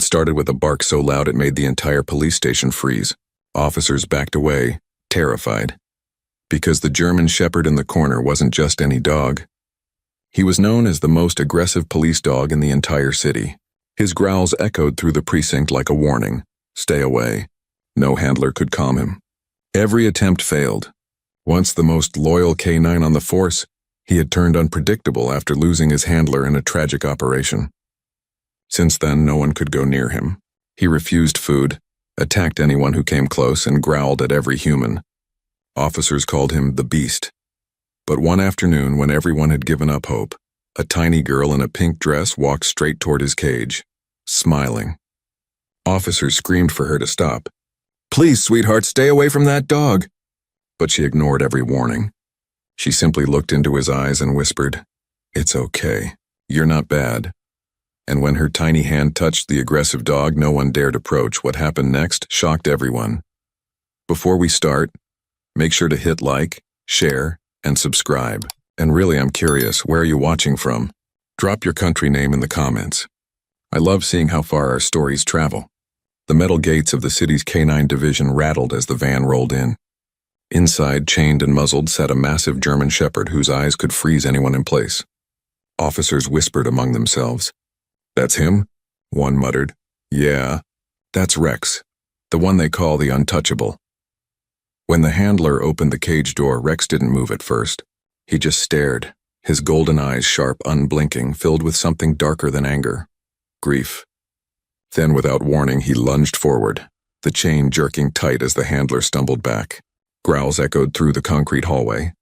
It started with a bark so loud it made the entire police station freeze. Officers backed away, terrified. Because the German Shepherd in the corner wasn't just any dog. He was known as the most aggressive police dog in the entire city. His growls echoed through the precinct like a warning. Stay away. No handler could calm him. Every attempt failed. Once the most loyal canine on the force, he had turned unpredictable after losing his handler in a tragic operation. Since then, no one could go near him. He refused food, attacked anyone who came close, and growled at every human. Officers called him the Beast. But one afternoon, when everyone had given up hope, a tiny girl in a pink dress walked straight toward his cage, smiling. Officers screamed for her to stop. "Please, sweetheart, stay away from that dog." But she ignored every warning. She simply looked into his eyes and whispered, "It's okay. You're not bad." And when her tiny hand touched the aggressive dog, no one dared approach. What happened next shocked everyone. Before we start, make sure to hit like, share, and subscribe. And really, I'm curious, where are you watching from? Drop your country name in the comments. I love seeing how far our stories travel. The metal gates of the city's canine division rattled as the van rolled in. Inside, chained and muzzled, sat a massive German Shepherd whose eyes could freeze anyone in place. Officers whispered among themselves. "That's him?" one muttered. "Yeah, that's Rex, the one they call the Untouchable." When the handler opened the cage door, Rex didn't move at first. He just stared, his golden eyes sharp, unblinking, filled with something darker than anger. Grief. Then, without warning, he lunged forward, the chain jerking tight as the handler stumbled back. Growls echoed through the concrete hallway.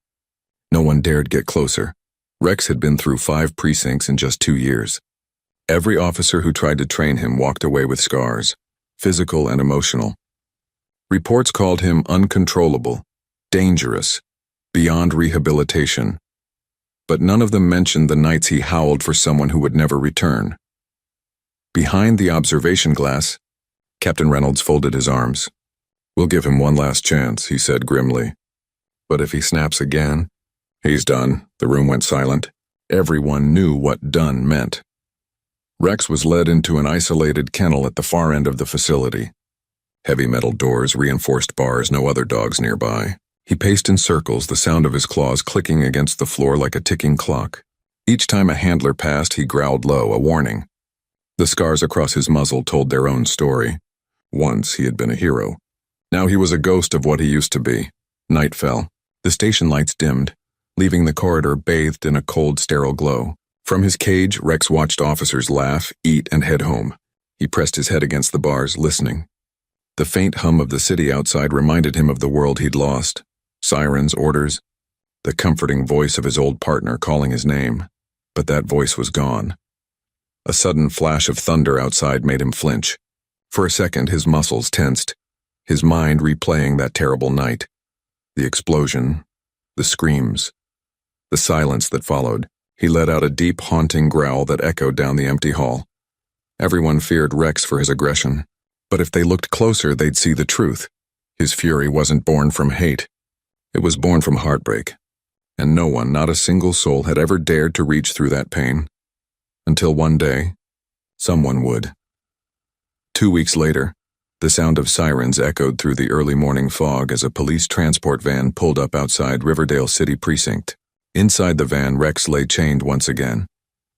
No one dared get closer. Rex had been through 5 precincts in just 2 years. Every officer who tried to train him walked away with scars, physical and emotional. Reports called him uncontrollable, dangerous, beyond rehabilitation. But none of them mentioned the nights he howled for someone who would never return. Behind the observation glass, Captain Reynolds folded his arms. "We'll give him one last chance," he said grimly. "But if he snaps again, he's done." The room went silent. Everyone knew what done meant. Rex was led into an isolated kennel at the far end of the facility. Heavy metal doors, reinforced bars, no other dogs nearby. He paced in circles, the sound of his claws clicking against the floor like a ticking clock. Each time a handler passed, he growled low, a warning. The scars across his muzzle told their own story. Once he had been a hero. Now he was a ghost of what he used to be. Night fell. The station lights dimmed, leaving the corridor bathed in a cold, sterile glow. From his cage, Rex watched officers laugh, eat, and head home. He pressed his head against the bars, listening. The faint hum of the city outside reminded him of the world he'd lost. Sirens, orders, the comforting voice of his old partner calling his name. But that voice was gone. A sudden flash of thunder outside made him flinch. For a second, his muscles tensed, his mind replaying that terrible night. The explosion, the screams, the silence that followed. He let out a deep, haunting growl that echoed down the empty hall. Everyone feared Rex for his aggression. But if they looked closer, they'd see the truth. His fury wasn't born from hate. It was born from heartbreak. And no one, not a single soul, had ever dared to reach through that pain. Until one day, someone would. 2 weeks later, the sound of sirens echoed through the early morning fog as a police transport van pulled up outside Riverdale City Precinct. Inside the van, Rex lay chained once again.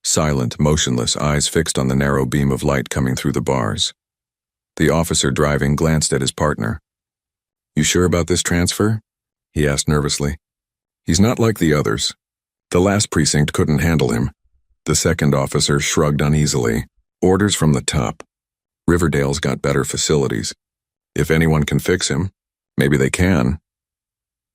Silent, motionless, eyes fixed on the narrow beam of light coming through the bars. The officer driving glanced at his partner. "You sure about this transfer?" he asked nervously. "He's not like the others. The last precinct couldn't handle him." The second officer shrugged uneasily. "Orders from the top. Riverdale's got better facilities. If anyone can fix him, maybe they can."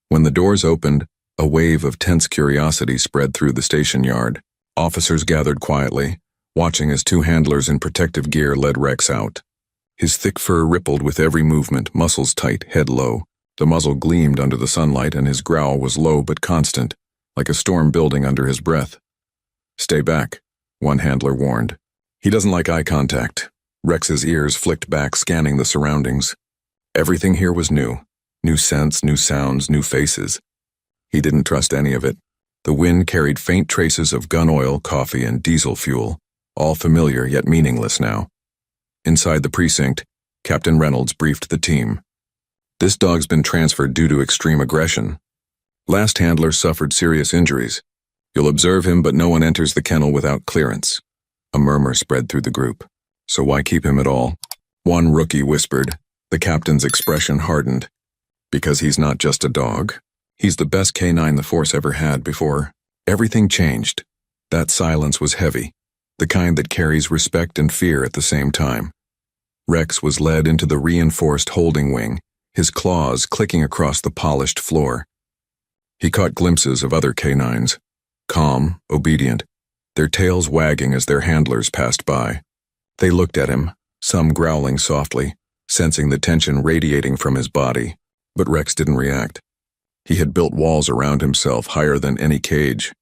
When the doors opened, a wave of tense curiosity spread through the station yard. Officers gathered quietly, watching as 2 handlers in protective gear led Rex out. His thick fur rippled with every movement, muscles tight, head low. The muzzle gleamed under the sunlight, and his growl was low but constant, like a storm building under his breath. "Stay back," one handler warned. "He doesn't like eye contact." Rex's ears flicked back, scanning the surroundings. Everything here was new. New scents, new sounds, new faces. He didn't trust any of it. The wind carried faint traces of gun oil, coffee, and diesel fuel, all familiar yet meaningless now. Inside the precinct, Captain Reynolds briefed the team. This dog's been transferred due to extreme aggression. Last handler suffered serious injuries. You'll observe him, but no one enters the kennel without clearance. A murmur spread through the group. So why keep him at all? One rookie whispered. The captain's expression hardened. Because he's not just a dog. He's the best canine the force ever had before. Everything changed. That silence was heavy, the kind that carries respect and fear at the same time. Rex was led into the reinforced holding wing, his claws clicking across the polished floor. He caught glimpses of other canines, calm, obedient, their tails wagging as their handlers passed by. They looked at him, some growling softly, sensing the tension radiating from his body, but Rex didn't react. He had built walls around himself higher than any cage.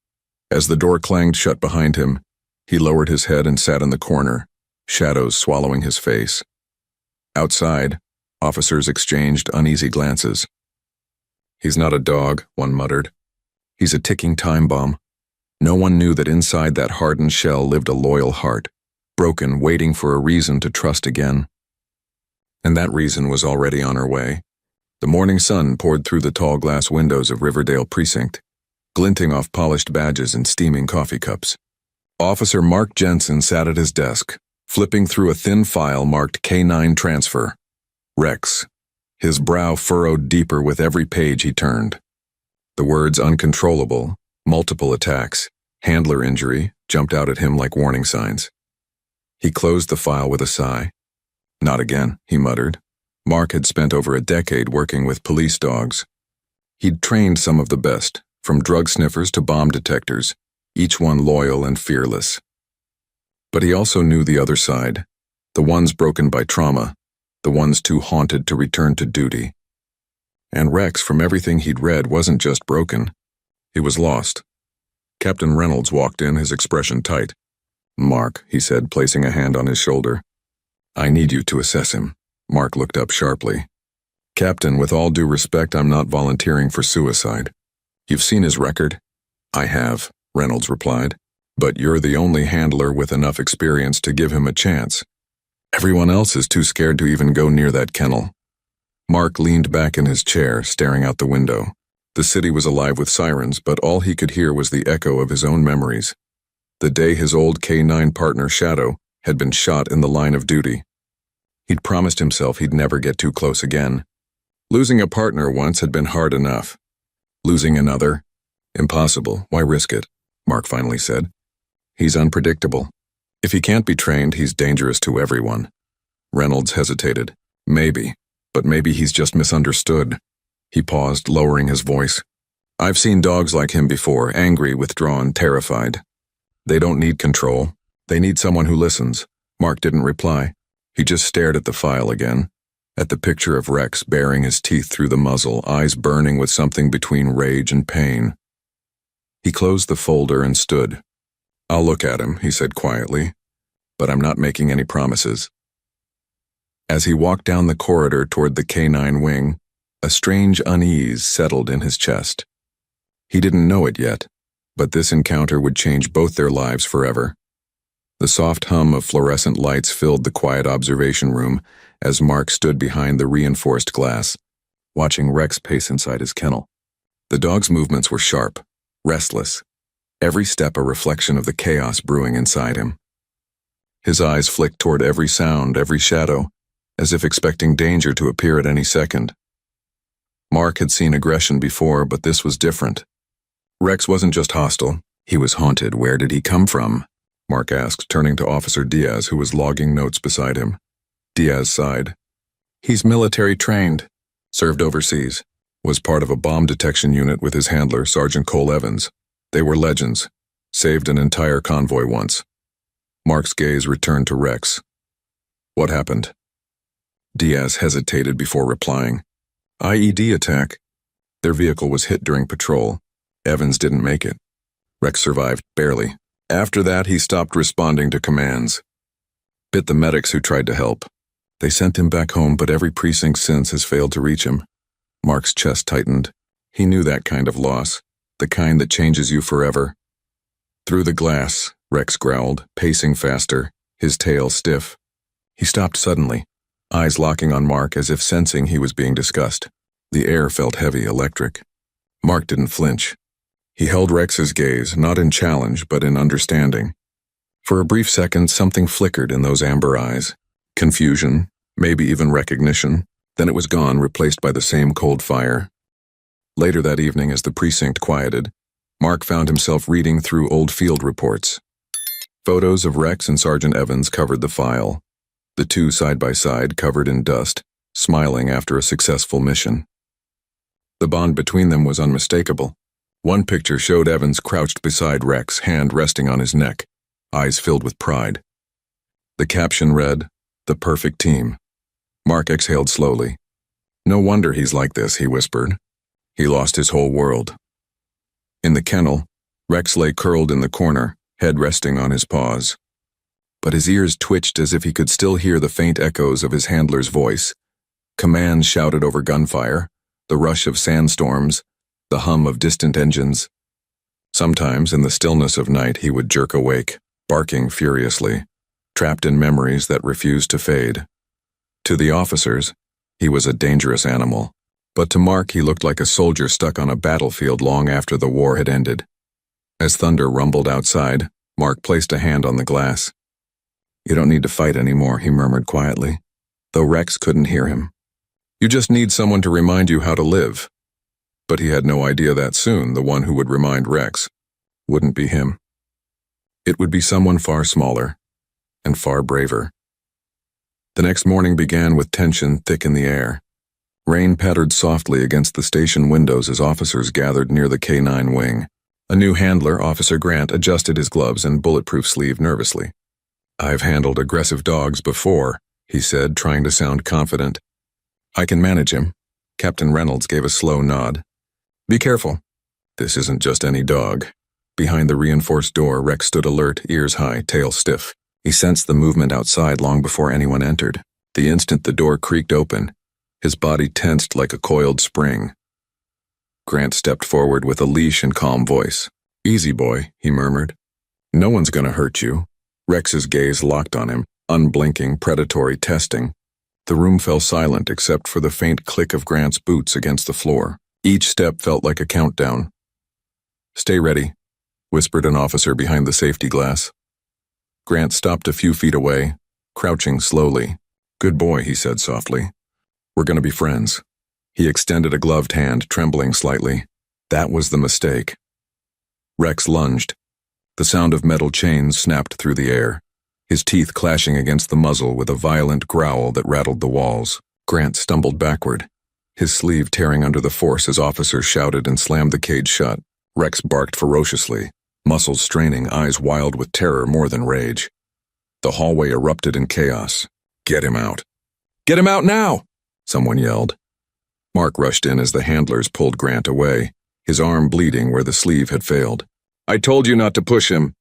As the door clanged shut behind him, he lowered his head and sat in the corner, shadows swallowing his face. Outside, officers exchanged uneasy glances. He's not a dog, one muttered. He's a ticking time bomb. No one knew that inside that hardened shell lived a loyal heart, broken, waiting for a reason to trust again. And that reason was already on her way. The morning sun poured through the tall glass windows of Riverdale Precinct, glinting off polished badges and steaming coffee cups. Officer Mark Jensen sat at his desk, flipping through a thin file marked K9 Transfer. Rex. His brow furrowed deeper with every page he turned. The words uncontrollable, multiple attacks, handler injury jumped out at him like warning signs. He closed the file with a sigh. Not again, he muttered. Mark had spent over a decade working with police dogs. He'd trained some of the best, from drug sniffers to bomb detectors, each one loyal and fearless. But he also knew the other side, the ones broken by trauma, the ones too haunted to return to duty. And Rex, from everything he'd read, wasn't just broken. He was lost. Captain Reynolds walked in, his expression tight. Mark, he said, placing a hand on his shoulder. I need you to assess him. Mark looked up sharply. Captain, with all due respect, I'm not volunteering for suicide. You've seen his record? I have, Reynolds replied. But you're the only handler with enough experience to give him a chance. Everyone else is too scared to even go near that kennel. Mark leaned back in his chair, staring out the window. The city was alive with sirens, but all he could hear was the echo of his own memories. The day his old K9 partner, Shadow, had been shot in the line of duty. He'd promised himself he'd never get too close again. Losing a partner once had been hard enough. Losing another? Impossible. Why risk it? Mark finally said. He's unpredictable. If he can't be trained, he's dangerous to everyone. Reynolds hesitated. Maybe, but maybe he's just misunderstood. He paused, lowering his voice. I've seen dogs like him before, angry, withdrawn, terrified. They don't need control. They need someone who listens. Mark didn't reply. He just stared at the file again, at the picture of Rex baring his teeth through the muzzle, eyes burning with something between rage and pain. He closed the folder and stood. I'll look at him, he said quietly, but I'm not making any promises. As he walked down the corridor toward the K9 wing, a strange unease settled in his chest. He didn't know it yet, but this encounter would change both their lives forever. The soft hum of fluorescent lights filled the quiet observation room as Mark stood behind the reinforced glass, watching Rex pace inside his kennel. The dog's movements were sharp, restless, every step a reflection of the chaos brewing inside him. His eyes flicked toward every sound, every shadow, as if expecting danger to appear at any second. Mark had seen aggression before, but this was different. Rex wasn't just hostile, he was haunted. Where did he come from? Mark asked, turning to Officer Diaz, who was logging notes beside him. Diaz sighed. He's military trained, served overseas, was part of a bomb detection unit with his handler, Sergeant Cole Evans. They were legends, saved an entire convoy once. Mark's gaze returned to Rex. What happened? Diaz hesitated before replying. IED attack. Their vehicle was hit during patrol. Evans didn't make it. Rex survived, barely. After that, he stopped responding to commands. Bit the medics who tried to help. They sent him back home, but every precinct since has failed to reach him. Mark's chest tightened. He knew that kind of loss, the kind that changes you forever. Through the glass, Rex growled, pacing faster, his tail stiff. He stopped suddenly, eyes locking on Mark as if sensing he was being discussed. The air felt heavy, electric. Mark didn't flinch. He held Rex's gaze, not in challenge, but in understanding. For a brief second, something flickered in those amber eyes. Confusion, maybe even recognition. Then it was gone, replaced by the same cold fire. Later that evening, as the precinct quieted, Mark found himself reading through old field reports. Photos of Rex and Sergeant Evans covered the file, the two side by side, covered in dust, smiling after a successful mission. The bond between them was unmistakable. One picture showed Evans crouched beside Rex, hand resting on his neck, eyes filled with pride. The caption read, "The perfect team." Mark exhaled slowly. "No wonder he's like this," he whispered. He lost his whole world. In the kennel, Rex lay curled in the corner, head resting on his paws. But his ears twitched as if he could still hear the faint echoes of his handler's voice. Commands shouted over gunfire, the rush of sandstorms, the hum of distant engines. Sometimes, in the stillness of night, he would jerk awake, barking furiously, trapped in memories that refused to fade. To the officers, he was a dangerous animal. But to Mark, he looked like a soldier stuck on a battlefield long after the war had ended. As thunder rumbled outside, Mark placed a hand on the glass. "You don't need to fight anymore," he murmured quietly, though Rex couldn't hear him. "You just need someone to remind you how to live." But he had no idea that soon the one who would remind Rex wouldn't be him. It would be someone far smaller and far braver. The next morning began with tension thick in the air. Rain pattered softly against the station windows as officers gathered near the K-9 wing. A new handler, Officer Grant, adjusted his gloves and bulletproof sleeve nervously. "I've handled aggressive dogs before," he said, trying to sound confident. "I can manage him." Captain Reynolds gave a slow nod. "Be careful. This isn't just any dog." Behind the reinforced door, Rex stood alert, ears high, tail stiff. He sensed the movement outside long before anyone entered. The instant the door creaked open, his body tensed like a coiled spring. Grant stepped forward with a leash and calm voice. "Easy, boy," he murmured. "No one's gonna hurt you." Rex's gaze locked on him, unblinking, predatory, testing. The room fell silent except for the faint click of Grant's boots against the floor. Each step felt like a countdown. "Stay ready," whispered an officer behind the safety glass. Grant stopped a few feet away, crouching slowly. "Good boy," he said softly. "We're gonna be friends." He extended a gloved hand, trembling slightly. That was the mistake. Rex lunged. The sound of metal chains snapped through the air, his teeth clashing against the muzzle with a violent growl that rattled the walls. Grant stumbled backward, his sleeve tearing under the force as officers shouted and slammed the cage shut. Rex barked ferociously, muscles straining, eyes wild with terror more than rage. The hallway erupted in chaos. "Get him out." "Get him out now!" someone yelled. Mark rushed in as the handlers pulled Grant away, his arm bleeding where the sleeve had failed. "I told you not to push him!"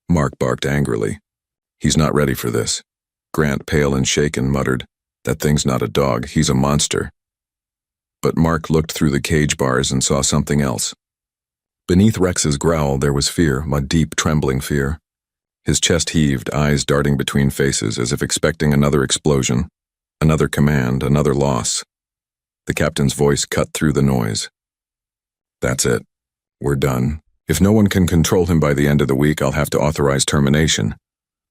Mark barked angrily. "He's not ready for this." Grant, pale and shaken, muttered, "That thing's not a dog, he's a monster." But Mark looked through the cage bars and saw something else. Beneath Rex's growl there was fear, a deep, trembling fear. His chest heaved, eyes darting between faces as if expecting another explosion, another command, another loss. The captain's voice cut through the noise. "That's it. We're done. If no one can control him by the end of the week, I'll have to authorize termination."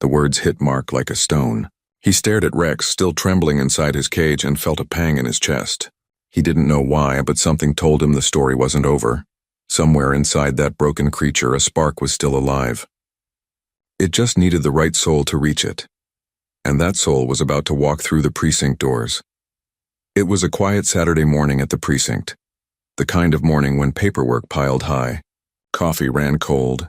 The words hit Mark like a stone. He stared at Rex, still trembling inside his cage, and felt a pang in his chest. He didn't know why, but something told him the story wasn't over. Somewhere inside that broken creature, a spark was still alive. It just needed the right soul to reach it. And that soul was about to walk through the precinct doors. It was a quiet Saturday morning at the precinct, the kind of morning when paperwork piled high, coffee ran cold,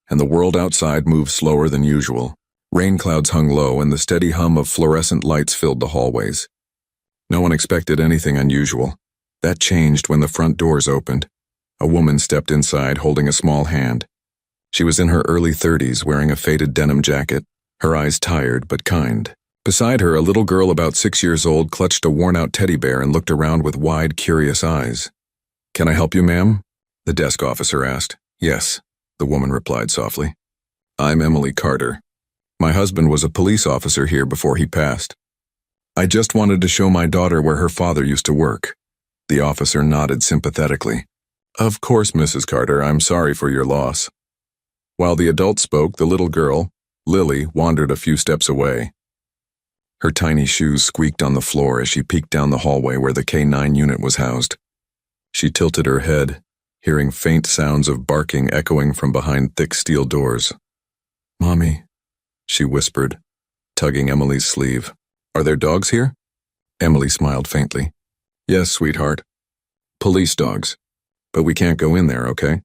and the world outside moved slower than usual. Rain clouds hung low, and the steady hum of fluorescent lights filled the hallways. No one expected anything unusual. That changed when the front doors opened. A woman stepped inside, holding a small hand. She was in her early 30s, wearing a faded denim jacket, her eyes tired but kind. Beside her, a little girl about 6 years old clutched a worn-out teddy bear and looked around with wide, curious eyes. "Can I help you, ma'am?" the desk officer asked. "Yes," the woman replied softly. "I'm Emily Carter." My husband was a police officer here before he passed. I just wanted to show my daughter where her father used to work." The officer nodded sympathetically. "Of course, Mrs. Carter, I'm sorry for your loss." While the adult spoke, the little girl, Lily, wandered a few steps away. Her tiny shoes squeaked on the floor as she peeked down the hallway where the K-9 unit was housed. She tilted her head, hearing faint sounds of barking echoing from behind thick steel doors. "Mommy," she whispered, tugging Emily's sleeve. "Are there dogs here?" Emily smiled faintly. "Yes, sweetheart. Police dogs. But we can't go in there, okay?"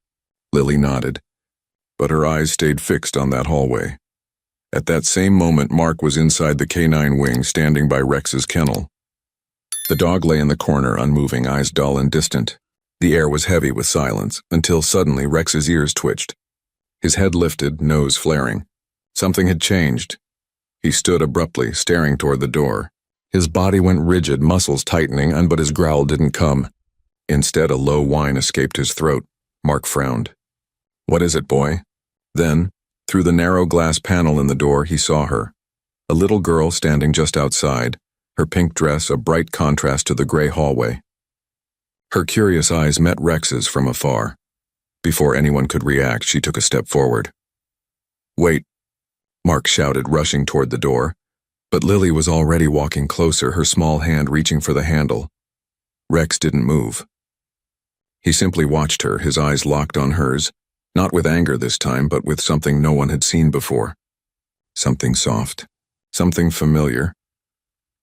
Lily nodded, but her eyes stayed fixed on that hallway. At that same moment, Mark was inside the K-9 wing, standing by Rex's kennel. The dog lay in the corner, unmoving, eyes dull and distant. The air was heavy with silence, until suddenly Rex's ears twitched. His head lifted, nose flaring. Something had changed. He stood abruptly, staring toward the door. His body went rigid, muscles tightening, but his growl didn't come. Instead, a low whine escaped his throat. Mark frowned. "What is it, boy?" Then, through the narrow glass panel in the door, he saw her. A little girl standing just outside, her pink dress a bright contrast to the gray hallway. Her curious eyes met Rex's from afar. Before anyone could react, she took a step forward. "Wait," Mark shouted, rushing toward the door. But Lily was already walking closer, her small hand reaching for the handle. Rex didn't move. He simply watched her, his eyes locked on hers, not with anger this time, but with something no one had seen before. Something soft, something familiar.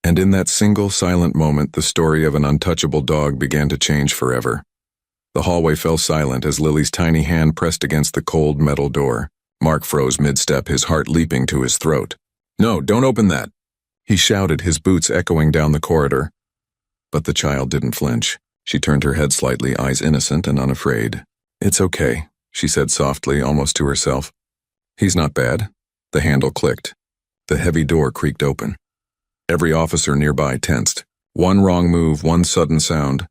And in that single silent moment, the story of an untouchable dog began to change forever. The hallway fell silent as Lily's tiny hand pressed against the cold metal door. Mark froze mid-step, his heart leaping to his throat. "No, don't open that!" He shouted, his boots echoing down the corridor. But the child didn't flinch. She turned her head slightly, eyes innocent and unafraid. "It's okay," she said softly, almost to herself. "He's not bad." The handle clicked. The heavy door creaked open. Every officer nearby tensed. One wrong move, one sudden sound,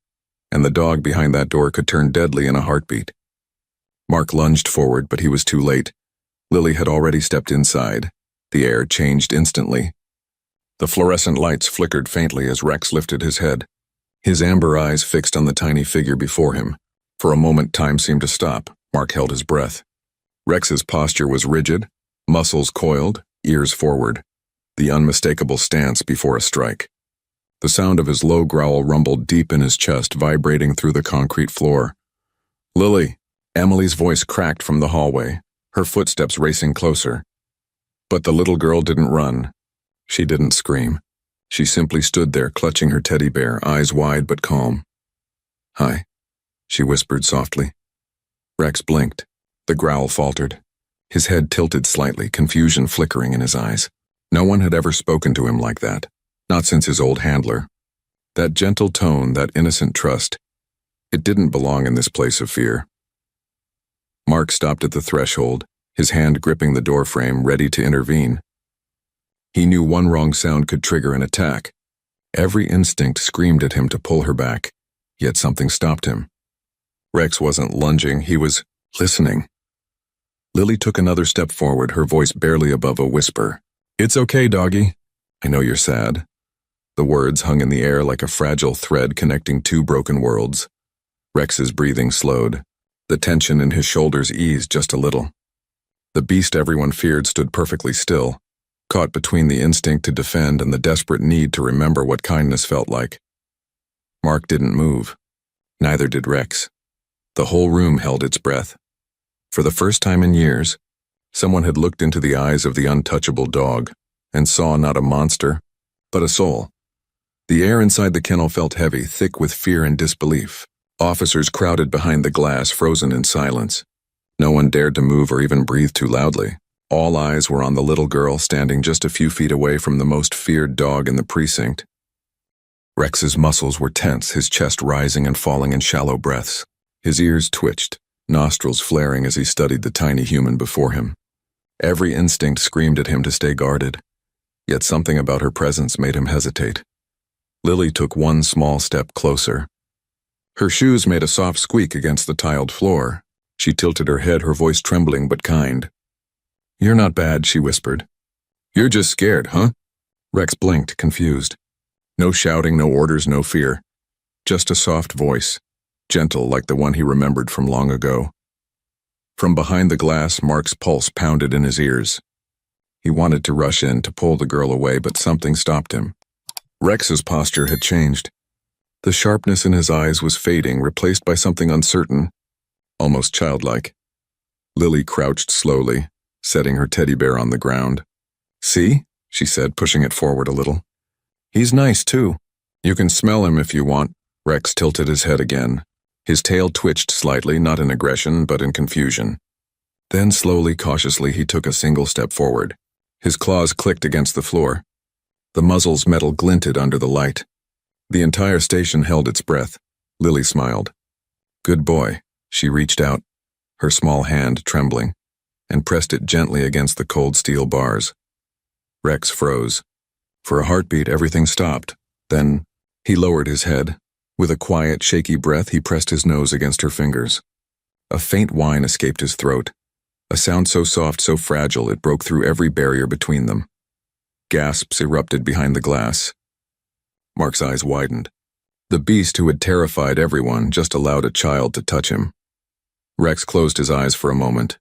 and the dog behind that door could turn deadly in a heartbeat. Mark lunged forward, but he was too late. Lily had already stepped inside. The air changed instantly. The fluorescent lights flickered faintly as Rex lifted his head, his amber eyes fixed on the tiny figure before him. For a moment, time seemed to stop. Mark held his breath. Rex's posture was rigid, muscles coiled, ears forward, the unmistakable stance before a strike. The sound of his low growl rumbled deep in his chest, vibrating through the concrete floor. "Lily!" Emily's voice cracked from the hallway, her footsteps racing closer. But the little girl didn't run. She didn't scream. She simply stood there, clutching her teddy bear, eyes wide but calm. "Hi," she whispered softly. Rex blinked. The growl faltered. His head tilted slightly, confusion flickering in his eyes. No one had ever spoken to him like that, not since his old handler. That gentle tone, that innocent trust, it didn't belong in this place of fear. Mark stopped at the threshold, his hand gripping the doorframe, ready to intervene. He knew one wrong sound could trigger an attack. Every instinct screamed at him to pull her back, yet something stopped him. Rex wasn't lunging, he was listening. Lily took another step forward, her voice barely above a whisper. "It's okay, doggy. I know you're sad." The words hung in the air like a fragile thread connecting two broken worlds. Rex's breathing slowed. The tension in his shoulders eased just a little. The beast everyone feared stood perfectly still, caught between the instinct to defend and the desperate need to remember what kindness felt like. Mark didn't move. Neither did Rex. The whole room held its breath. For the first time in years, someone had looked into the eyes of the untouchable dog and saw not a monster, but a soul. The air inside the kennel felt heavy, thick with fear and disbelief. Officers crowded behind the glass, frozen in silence. No one dared to move or even breathe too loudly. All eyes were on the little girl standing just a few feet away from the most feared dog in the precinct. Rex's muscles were tense, his chest rising and falling in shallow breaths. His ears twitched, nostrils flaring as he studied the tiny human before him. Every instinct screamed at him to stay guarded, yet something about her presence made him hesitate. Lily took one small step closer. Her shoes made a soft squeak against the tiled floor. She tilted her head, her voice trembling but kind. "You're not bad," she whispered. You're just scared, huh? Rex blinked, confused. No shouting, no orders, no fear. Just a soft voice, gentle like the one he remembered from long ago. From behind the glass, Mark's pulse pounded in his ears. He wanted to rush in to pull the girl away, but something stopped him. Rex's posture had changed. The sharpness in his eyes was fading, replaced by something uncertain, almost childlike. Lily crouched slowly, setting her teddy bear on the ground. See? She said, pushing it forward a little. He's nice, too. You can smell him if you want. Rex tilted his head again. His tail twitched slightly, not in aggression, but in confusion. Then slowly, cautiously, he took a single step forward. His claws clicked against the floor. The muzzle's metal glinted under the light. The entire station held its breath. Lily smiled. Good boy. She reached out, her small hand trembling, and pressed it gently against the cold steel bars. Rex froze. For a heartbeat, everything stopped. Then, he lowered his head. With a quiet, shaky breath, he pressed his nose against her fingers. A faint whine escaped his throat. A sound so soft, so fragile, it broke through every barrier between them. Gasps erupted behind the glass. Mark's eyes widened. The beast who had terrified everyone just allowed a child to touch him. Rex closed his eyes for a moment,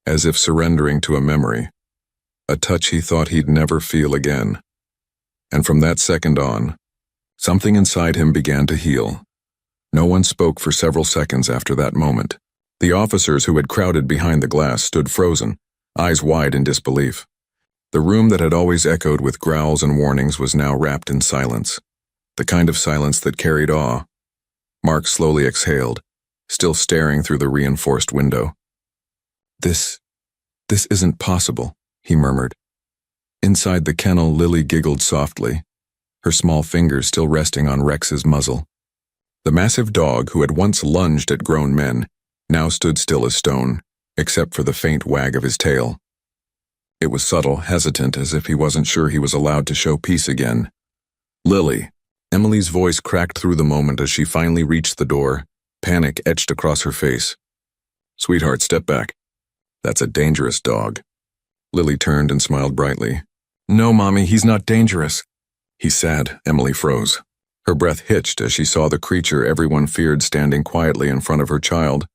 as if surrendering to a memory. A touch he thought he'd never feel again. And from that second on, something inside him began to heal. No one spoke for several seconds after that moment. The officers who had crowded behind the glass stood frozen, eyes wide in disbelief. The room that had always echoed with growls and warnings was now wrapped in silence, the kind of silence that carried awe. Mark slowly exhaled, still staring through the reinforced window. This isn't possible, he murmured. Inside the kennel, Lily giggled softly, her small fingers still resting on Rex's muzzle. The massive dog, who had once lunged at grown men, now stood still as stone, except for the faint wag of his tail. It was subtle, hesitant, as if he wasn't sure he was allowed to show peace again. Lily. Emily's voice cracked through the moment as she finally reached the door, panic etched across her face. Sweetheart, step back. That's a dangerous dog. Lily turned and smiled brightly. No, Mommy, he's not dangerous. He said. Emily froze. Her breath hitched as she saw the creature everyone feared standing quietly in front of her child,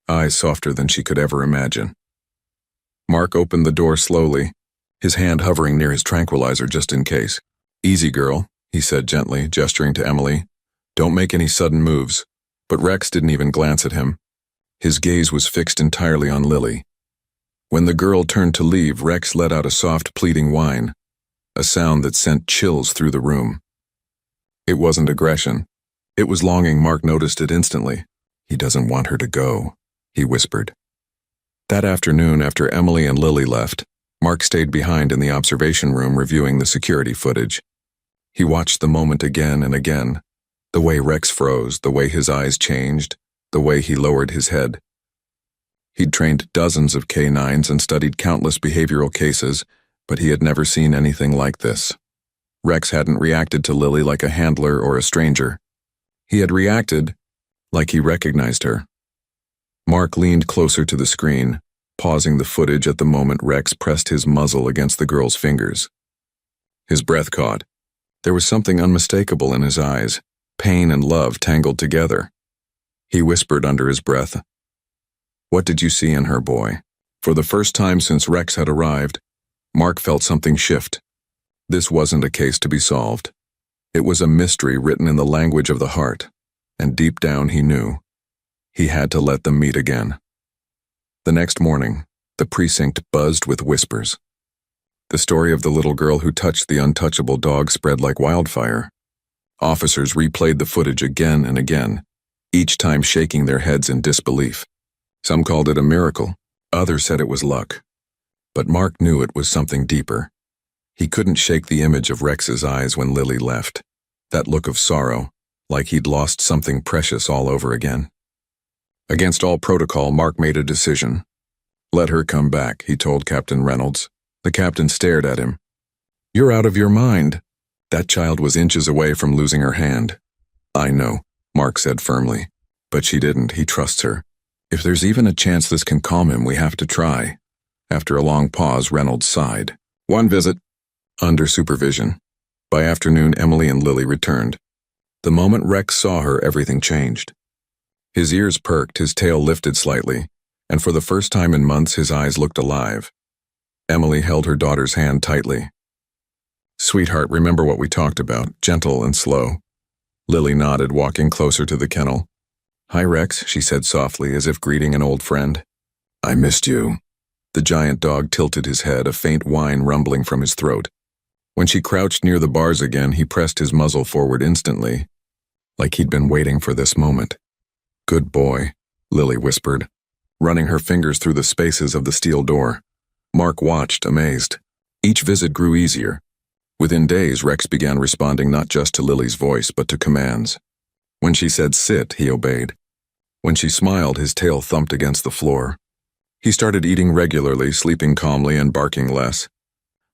eyes softer than she could ever imagine. Mark opened the door slowly, his hand hovering near his tranquilizer just in case. Easy, girl, he said gently, gesturing to Emily. Don't make any sudden moves. But Rex didn't even glance at him. His gaze was fixed entirely on Lily. When the girl turned to leave, Rex let out a soft, pleading whine, a sound that sent chills through the room. It wasn't aggression. It was longing. Mark noticed it instantly. He doesn't want her to go, he whispered. That afternoon, after Emily and Lily left, Mark stayed behind in the observation room reviewing the security footage. He watched the moment again and again, the way Rex froze, the way his eyes changed, the way he lowered his head. He'd trained dozens of canines and studied countless behavioral cases, but he had never seen anything like this. Rex hadn't reacted to Lily like a handler or a stranger. He had reacted like he recognized her. Mark leaned closer to the screen, pausing the footage at the moment Rex pressed his muzzle against the girl's fingers. His breath caught. There was something unmistakable in his eyes, pain and love tangled together. He whispered under his breath, "What did you see in her, boy?" For the first time since Rex had arrived, Mark felt something shift. This wasn't a case to be solved. It was a mystery written in the language of the heart, and deep down he knew. He had to let them meet again. The next morning, the precinct buzzed with whispers. The story of the little girl who touched the untouchable dog spread like wildfire. Officers replayed the footage again and again, each time shaking their heads in disbelief. Some called it a miracle, others said it was luck. But Mark knew it was something deeper. He couldn't shake the image of Rex's eyes when Lily left, that look of sorrow, like he'd lost something precious all over again. Against all protocol, Mark made a decision. Let her come back, he told Captain Reynolds. The captain stared at him. You're out of your mind. That child was inches away from losing her hand. I know, Mark said firmly. But she didn't. He trusts her. If there's even a chance this can calm him, we have to try. After a long pause, Reynolds sighed. One visit. Under supervision. By afternoon, Emily and Lily returned. The moment Rex saw her, everything changed. His ears perked, his tail lifted slightly, and for the first time in months his eyes looked alive. Emily held her daughter's hand tightly. "Sweetheart, remember what we talked about, gentle and slow." Lily nodded, walking closer to the kennel. "Hi, Rex," she said softly, as if greeting an old friend. "I missed you." The giant dog tilted his head, a faint whine rumbling from his throat. When she crouched near the bars again, he pressed his muzzle forward instantly, like he'd been waiting for this moment. "Good boy," Lily whispered, running her fingers through the spaces of the steel door. Mark watched, amazed. Each visit grew easier. Within days, Rex began responding not just to Lily's voice, but to commands. When she said sit, he obeyed. When she smiled, his tail thumped against the floor. He started eating regularly, sleeping calmly, and barking less.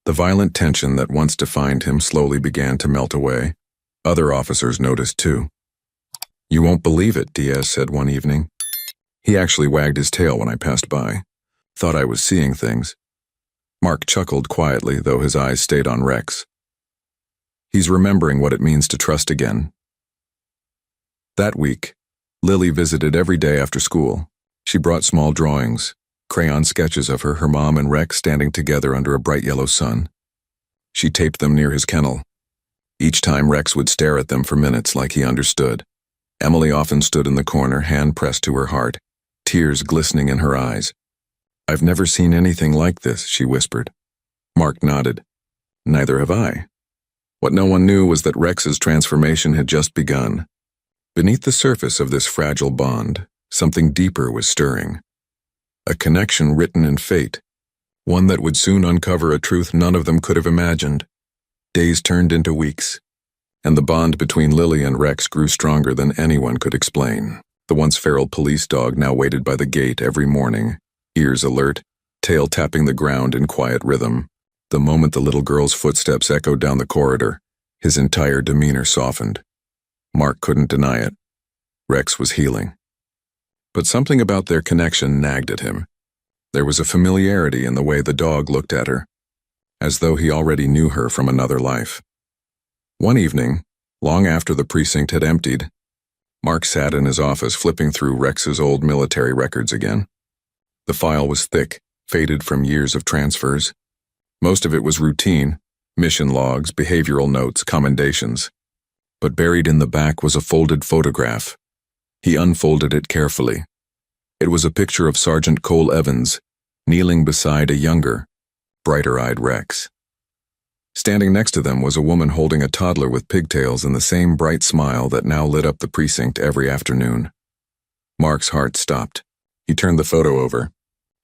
The violent tension that once defined him slowly began to melt away. Other officers noticed too. "You won't believe it," Diaz said one evening. "He actually wagged his tail when I passed by. Thought I was seeing things." Mark chuckled quietly, though his eyes stayed on Rex. He's remembering what it means to trust again. That week, Lily visited every day after school. She brought small drawings, crayon sketches of her mom and Rex standing together under a bright yellow sun. She taped them near his kennel. Each time Rex would stare at them for minutes like he understood. Emily often stood in the corner, hand pressed to her heart, tears glistening in her eyes. "I've never seen anything like this," she whispered. Mark nodded. "Neither have I." What no one knew was that Rex's transformation had just begun. Beneath the surface of this fragile bond, something deeper was stirring. A connection written in fate, one that would soon uncover a truth none of them could have imagined. Days turned into weeks, and the bond between Lily and Rex grew stronger than anyone could explain. The once feral police dog now waited by the gate every morning, ears alert, tail tapping the ground in quiet rhythm. The moment the little girl's footsteps echoed down the corridor, his entire demeanor softened. Mark couldn't deny it. Rex was healing. But something about their connection nagged at him. There was a familiarity in the way the dog looked at her, as though he already knew her from another life. One evening, long after the precinct had emptied, Mark sat in his office flipping through Rex's old military records again. The file was thick, faded from years of transfers. Most of it was routine, mission logs, behavioral notes, commendations. But buried in the back was a folded photograph. He unfolded it carefully. It was a picture of Sergeant Cole Evans, kneeling beside a younger, brighter-eyed Rex. Standing next to them was a woman holding a toddler with pigtails and the same bright smile that now lit up the precinct every afternoon. Mark's heart stopped. He turned the photo over.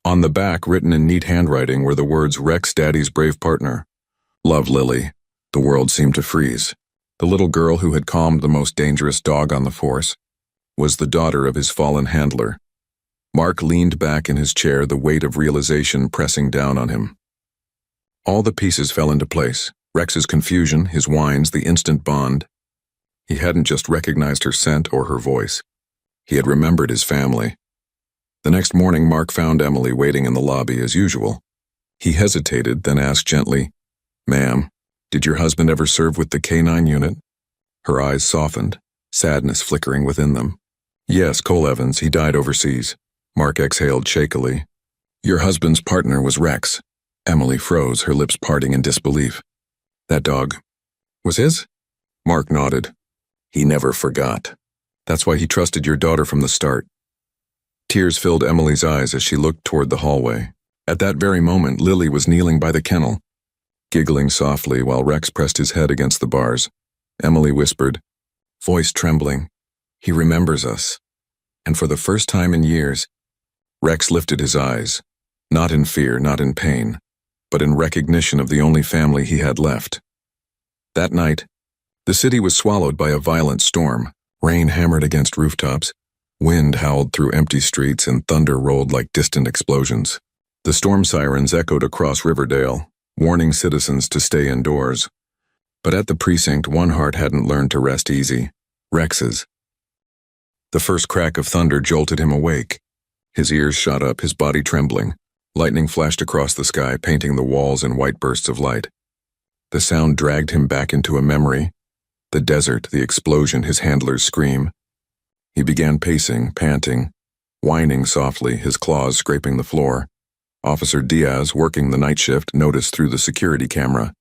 On the back, written in neat handwriting, were the words "Rex, Daddy's brave partner. Love, Lily." The world seemed to freeze. The little girl who had calmed the most dangerous dog on the force was the daughter of his fallen handler. Mark leaned back in his chair, the weight of realization pressing down on him. All the pieces fell into place. Rex's confusion, his whines, the instant bond. He hadn't just recognized her scent or her voice. He had remembered his family. The next morning, Mark found Emily waiting in the lobby as usual. He hesitated, then asked gently, "Ma'am, did your husband ever serve with the K-9 unit?" Her eyes softened, sadness flickering within them. "Yes, Cole Evans, he died overseas." Mark exhaled shakily. "Your husband's partner was Rex." Emily froze, her lips parting in disbelief. "That dog was his?" Mark nodded. "He never forgot. That's why he trusted your daughter from the start." Tears filled Emily's eyes as she looked toward the hallway. At that very moment, Lily was kneeling by the kennel, giggling softly while Rex pressed his head against the bars. Emily whispered, voice trembling, "He remembers us." And for the first time in years, Rex lifted his eyes, not in fear, not in pain, but in recognition of the only family he had left. That night, the city was swallowed by a violent storm. Rain hammered against rooftops, wind howled through empty streets, and thunder rolled like distant explosions. The storm sirens echoed across Riverdale, warning citizens to stay indoors. But at the precinct, one heart hadn't learned to rest easy: Rex's. The first crack of thunder jolted him awake. His ears shot up, his body trembling. Lightning flashed across the sky, painting the walls in white bursts of light. The sound dragged him back into a memory. The desert, the explosion, his handler's scream. He began pacing, panting, whining softly, his claws scraping the floor. Officer Diaz, working the night shift, noticed through the security camera.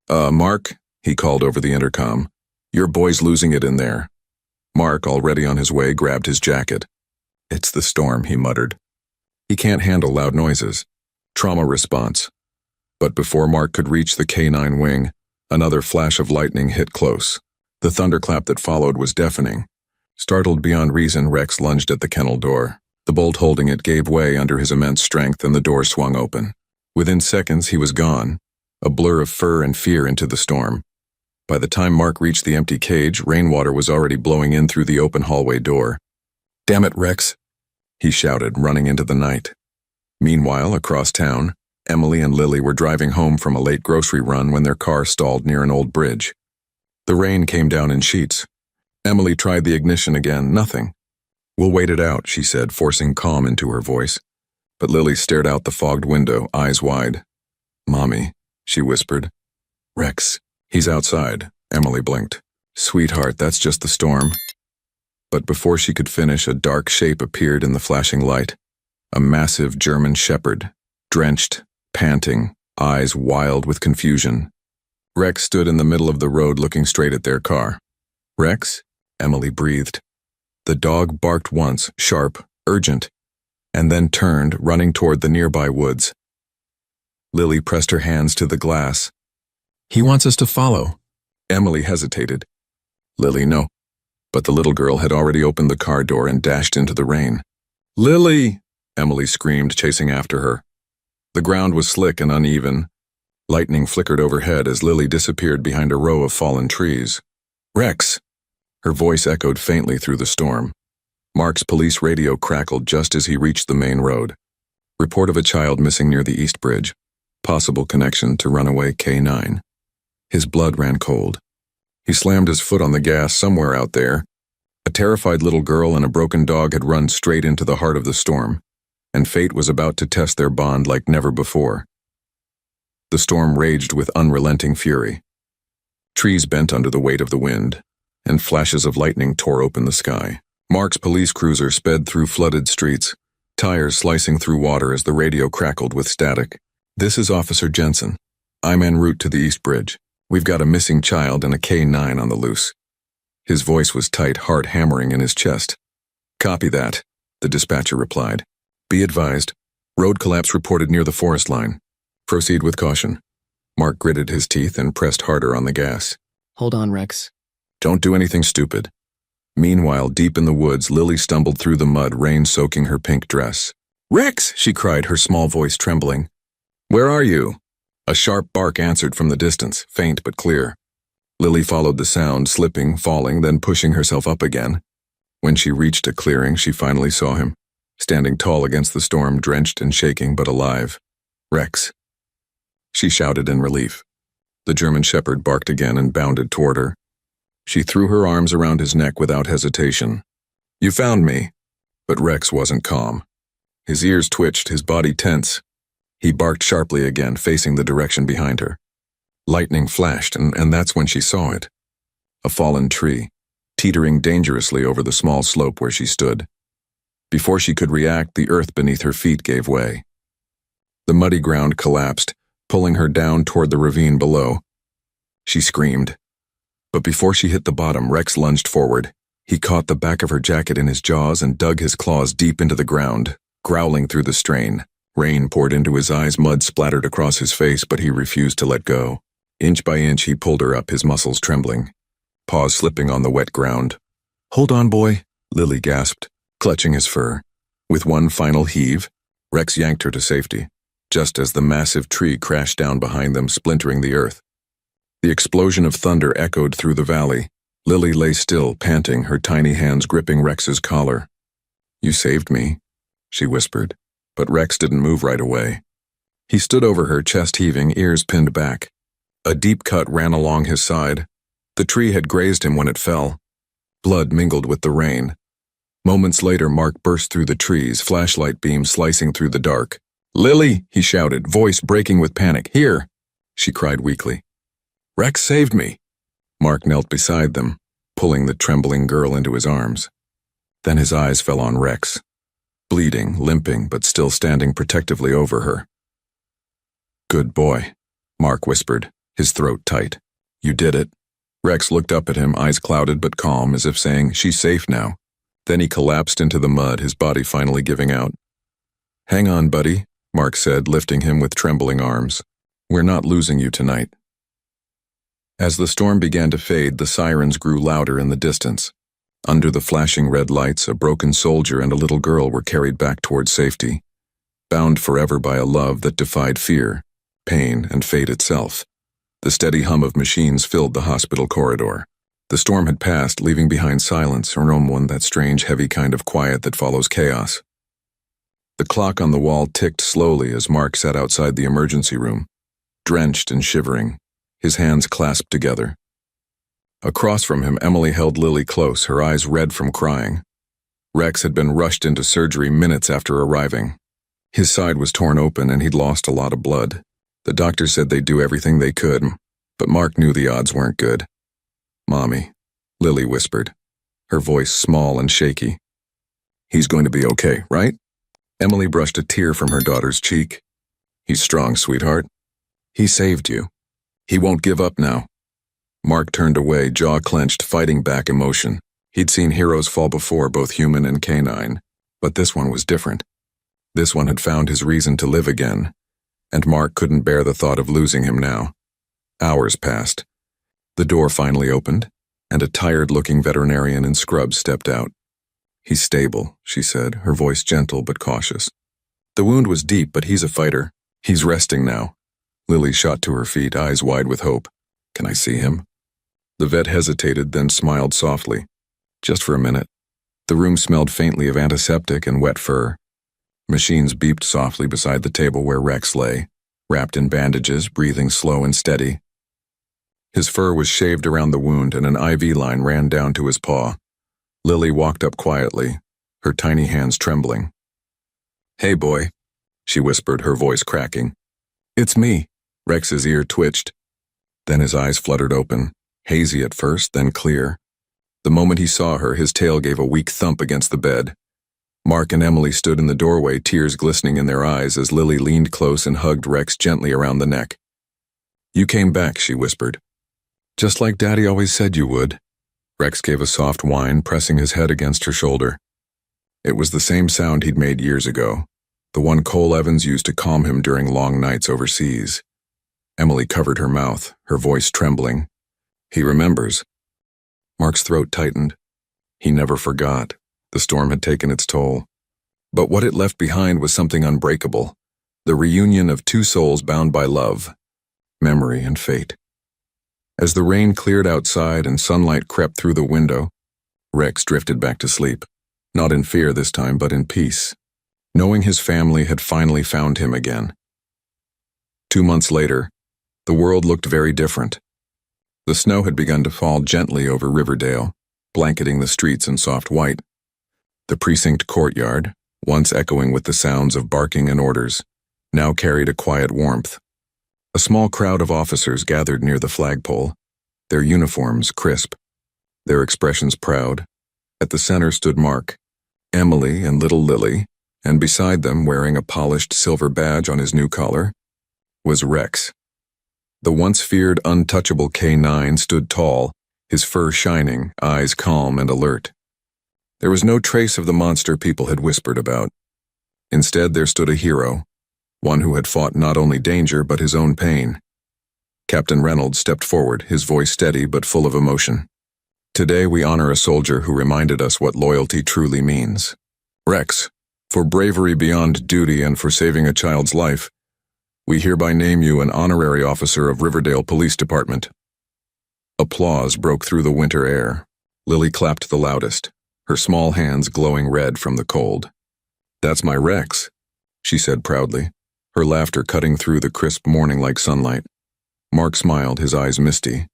Mark, he called over the intercom. Your boy's losing it in there. Mark, already on his way, grabbed his jacket. It's the storm, he muttered. He can't handle loud noises. Trauma response. But before Mark could reach the K9 wing, another flash of lightning hit close. The thunderclap that followed was deafening. Startled beyond reason, Rex lunged at the kennel door. The bolt holding it gave way under his immense strength and the door swung open. Within seconds, he was gone, a blur of fur and fear into the storm. By the time Mark reached the empty cage, rainwater was already blowing in through the open hallway door. "Damn it, Rex!" he shouted, running into the night. Meanwhile, across town, Emily and Lily were driving home from a late grocery run when their car stalled near an old bridge. The rain came down in sheets. Emily tried the ignition again, nothing. "We'll wait it out," she said, forcing calm into her voice. But Lily stared out the fogged window, eyes wide. "Mommy," she whispered. "Rex, he's outside," Emily blinked. "Sweetheart, that's just the storm." But before she could finish, a dark shape appeared in the flashing light. A massive German shepherd, drenched, panting, eyes wild with confusion. Rex stood in the middle of the road looking straight at their car. "Rex?" Emily breathed. The dog barked once, sharp, urgent, and then turned, running toward the nearby woods. Lily pressed her hands to the glass. "He wants us to follow." Emily hesitated. "Lily, no." But the little girl had already opened the car door and dashed into the rain. "Lily!" Emily screamed, chasing after her. The ground was slick and uneven. Lightning flickered overhead as Lily disappeared behind a row of fallen trees. "Rex!" Her voice echoed faintly through the storm. Mark's police radio crackled just as he reached the main road. Report of a child missing near the East Bridge. Possible connection to runaway K9. His blood ran cold. He slammed his foot on the gas. Somewhere out there, a terrified little girl and a broken dog had run straight into the heart of the storm, and fate was about to test their bond like never before. The storm raged with unrelenting fury. Trees bent under the weight of the wind, and flashes of lightning tore open the sky. Mark's police cruiser sped through flooded streets, tires slicing through water as the radio crackled with static. "This is Officer Jensen. I'm en route to the East Bridge. We've got a missing child and a K9 on the loose." His voice was tight, heart hammering in his chest. "Copy that," the dispatcher replied. "Be advised, road collapse reported near the forest line. Proceed with caution." Mark gritted his teeth and pressed harder on the gas. "Hold on, Rex." "Don't do anything stupid." Meanwhile, deep in the woods, Lily stumbled through the mud, rain soaking her pink dress. "Rex!" she cried, her small voice trembling. "Where are you?" A sharp bark answered from the distance, faint but clear. Lily followed the sound, slipping, falling, then pushing herself up again. When she reached a clearing, she finally saw him, standing tall against the storm, drenched and shaking but alive. "Rex!" she shouted in relief. The German shepherd barked again and bounded toward her. She threw her arms around his neck without hesitation. "You found me." But Rex wasn't calm. His ears twitched, his body tense. He barked sharply again, facing the direction behind her. Lightning flashed, and that's when she saw it. A fallen tree, teetering dangerously over the small slope where she stood. Before she could react, the earth beneath her feet gave way. The muddy ground collapsed, pulling her down toward the ravine below. She screamed. But before she hit the bottom, Rex lunged forward. He caught the back of her jacket in his jaws and dug his claws deep into the ground, growling through the strain. Rain poured into his eyes, mud splattered across his face, but he refused to let go. Inch by inch, he pulled her up, his muscles trembling, paws slipping on the wet ground. "Hold on, boy," Lily gasped, clutching his fur. With one final heave, Rex yanked her to safety, just as the massive tree crashed down behind them, splintering the earth. The explosion of thunder echoed through the valley. Lily lay still, panting, her tiny hands gripping Rex's collar. "You saved me," she whispered, but Rex didn't move right away. He stood over her, chest heaving, ears pinned back. A deep cut ran along his side. The tree had grazed him when it fell. Blood mingled with the rain. Moments later, Mark burst through the trees, flashlight beams slicing through the dark. "Lily!" he shouted, voice breaking with panic. "Here!" she cried weakly. "Rex saved me!" Mark knelt beside them, pulling the trembling girl into his arms. Then his eyes fell on Rex, bleeding, limping, but still standing protectively over her. "Good boy," Mark whispered, his throat tight. "You did it." Rex looked up at him, eyes clouded but calm, as if saying, "She's safe now." Then he collapsed into the mud, his body finally giving out. "Hang on, buddy," Mark said, lifting him with trembling arms. "We're not losing you tonight." As the storm began to fade, the sirens grew louder in the distance. Under the flashing red lights, a broken soldier and a little girl were carried back towards safety, bound forever by a love that defied fear, pain, and fate itself. The steady hum of machines filled the hospital corridor. The storm had passed, leaving behind silence, or no that strange, heavy kind of quiet that follows chaos. The clock on the wall ticked slowly as Mark sat outside the emergency room, drenched and shivering, his hands clasped together. Across from him, Emily held Lily close, her eyes red from crying. Rex had been rushed into surgery minutes after arriving. His side was torn open and he'd lost a lot of blood. The doctor said they'd do everything they could, but Mark knew the odds weren't good. "Mommy," Lily whispered, her voice small and shaky. "He's going to be okay, right?" Emily brushed a tear from her daughter's cheek. "He's strong, sweetheart. He saved you. He won't give up now." Mark turned away, jaw clenched, fighting back emotion. He'd seen heroes fall before, both human and canine, but this one was different. This one had found his reason to live again, and Mark couldn't bear the thought of losing him now. Hours passed. The door finally opened, and a tired-looking veterinarian in scrubs stepped out. "He's stable," she said, her voice gentle but cautious. "The wound was deep, but he's a fighter. He's resting now." Lily shot to her feet, eyes wide with hope. "Can I see him?" The vet hesitated, then smiled softly. "Just for a minute." The room smelled faintly of antiseptic and wet fur. Machines beeped softly beside the table where Rex lay, wrapped in bandages, breathing slow and steady. His fur was shaved around the wound and an IV line ran down to his paw. Lily walked up quietly, her tiny hands trembling. "Hey, boy," she whispered, her voice cracking. "It's me." Rex's ear twitched. Then his eyes fluttered open, hazy at first, then clear. The moment he saw her, his tail gave a weak thump against the bed. Mark and Emily stood in the doorway, tears glistening in their eyes as Lily leaned close and hugged Rex gently around the neck. "You came back," she whispered. "Just like Daddy always said you would." Rex gave a soft whine, pressing his head against her shoulder. It was the same sound he'd made years ago, the one Cole Evans used to calm him during long nights overseas. Emily covered her mouth, her voice trembling. "He remembers." Mark's throat tightened. He never forgot. The storm had taken its toll. But what it left behind was something unbreakable, the reunion of two souls bound by love, memory, and fate. As the rain cleared outside and sunlight crept through the window, Rex drifted back to sleep, not in fear this time, but in peace, knowing his family had finally found him again. 2 months later, the world looked very different. The snow had begun to fall gently over Riverdale, blanketing the streets in soft white. The precinct courtyard, once echoing with the sounds of barking and orders, now carried a quiet warmth. A small crowd of officers gathered near the flagpole, their uniforms crisp, their expressions proud. At the center stood Mark, Emily, and little Lily, and beside them, wearing a polished silver badge on his new collar, was Rex. The once feared, untouchable K9 stood tall, his fur shining, eyes calm and alert. There was no trace of the monster people had whispered about. Instead, there stood a hero, one who had fought not only danger but his own pain. Captain Reynolds stepped forward, his voice steady but full of emotion. "Today we honor a soldier who reminded us what loyalty truly means. Rex, for bravery beyond duty and for saving a child's life, we hereby name you an honorary officer of Riverdale Police Department." Applause broke through the winter air. Lily clapped the loudest, her small hands glowing red from the cold. "That's my Rex," she said proudly, her laughter cutting through the crisp morning like sunlight. Mark smiled, his eyes misty.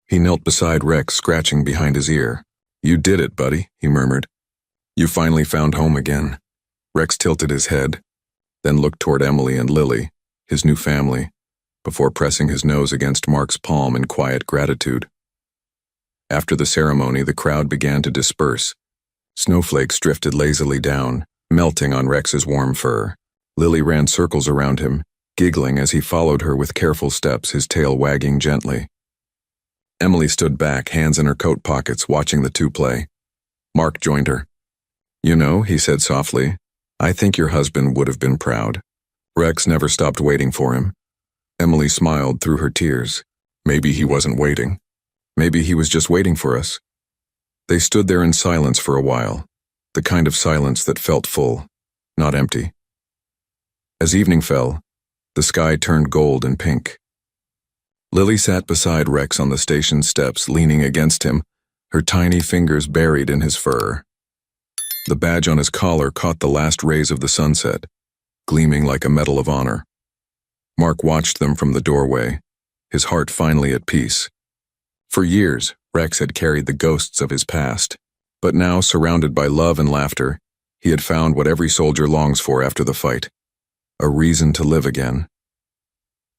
He knelt beside Rex, scratching behind his ear. "You did it, buddy," he murmured. "You finally found home again." Rex tilted his head. then looked toward Emily and Lily, his new family, before pressing his nose against Mark's palm in quiet gratitude. After the ceremony, the crowd began to disperse. Snowflakes drifted lazily down, melting on Rex's warm fur. Lily ran circles around him, giggling as he followed her with careful steps, his tail wagging gently. Emily stood back, hands in her coat pockets, watching the two play. Mark joined her. "You know," he said softly, "I think your husband would have been proud." Rex never stopped waiting for him. Emily smiled through her tears. Maybe he wasn't waiting. Maybe he was just waiting for us. They stood there in silence for a while, the kind of silence that felt full, not empty. As evening fell, the sky turned gold and pink. Lily sat beside Rex on the station steps, leaning against him, her tiny fingers buried in his fur. The badge on his collar caught the last rays of the sunset, gleaming like a medal of honor. Mark watched them from the doorway, his heart finally at peace. For years, Rex had carried the ghosts of his past, but now, surrounded by love and laughter, he had found what every soldier longs for after the fight: a reason to live again.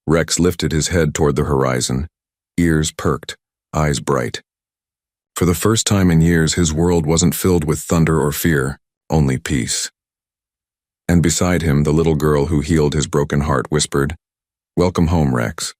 Rex lifted his head toward the horizon, ears perked, eyes bright. For the first time in years, his world wasn't filled with thunder or fear, only peace. And beside him, the little girl who healed his broken heart whispered, "Welcome home, Rex."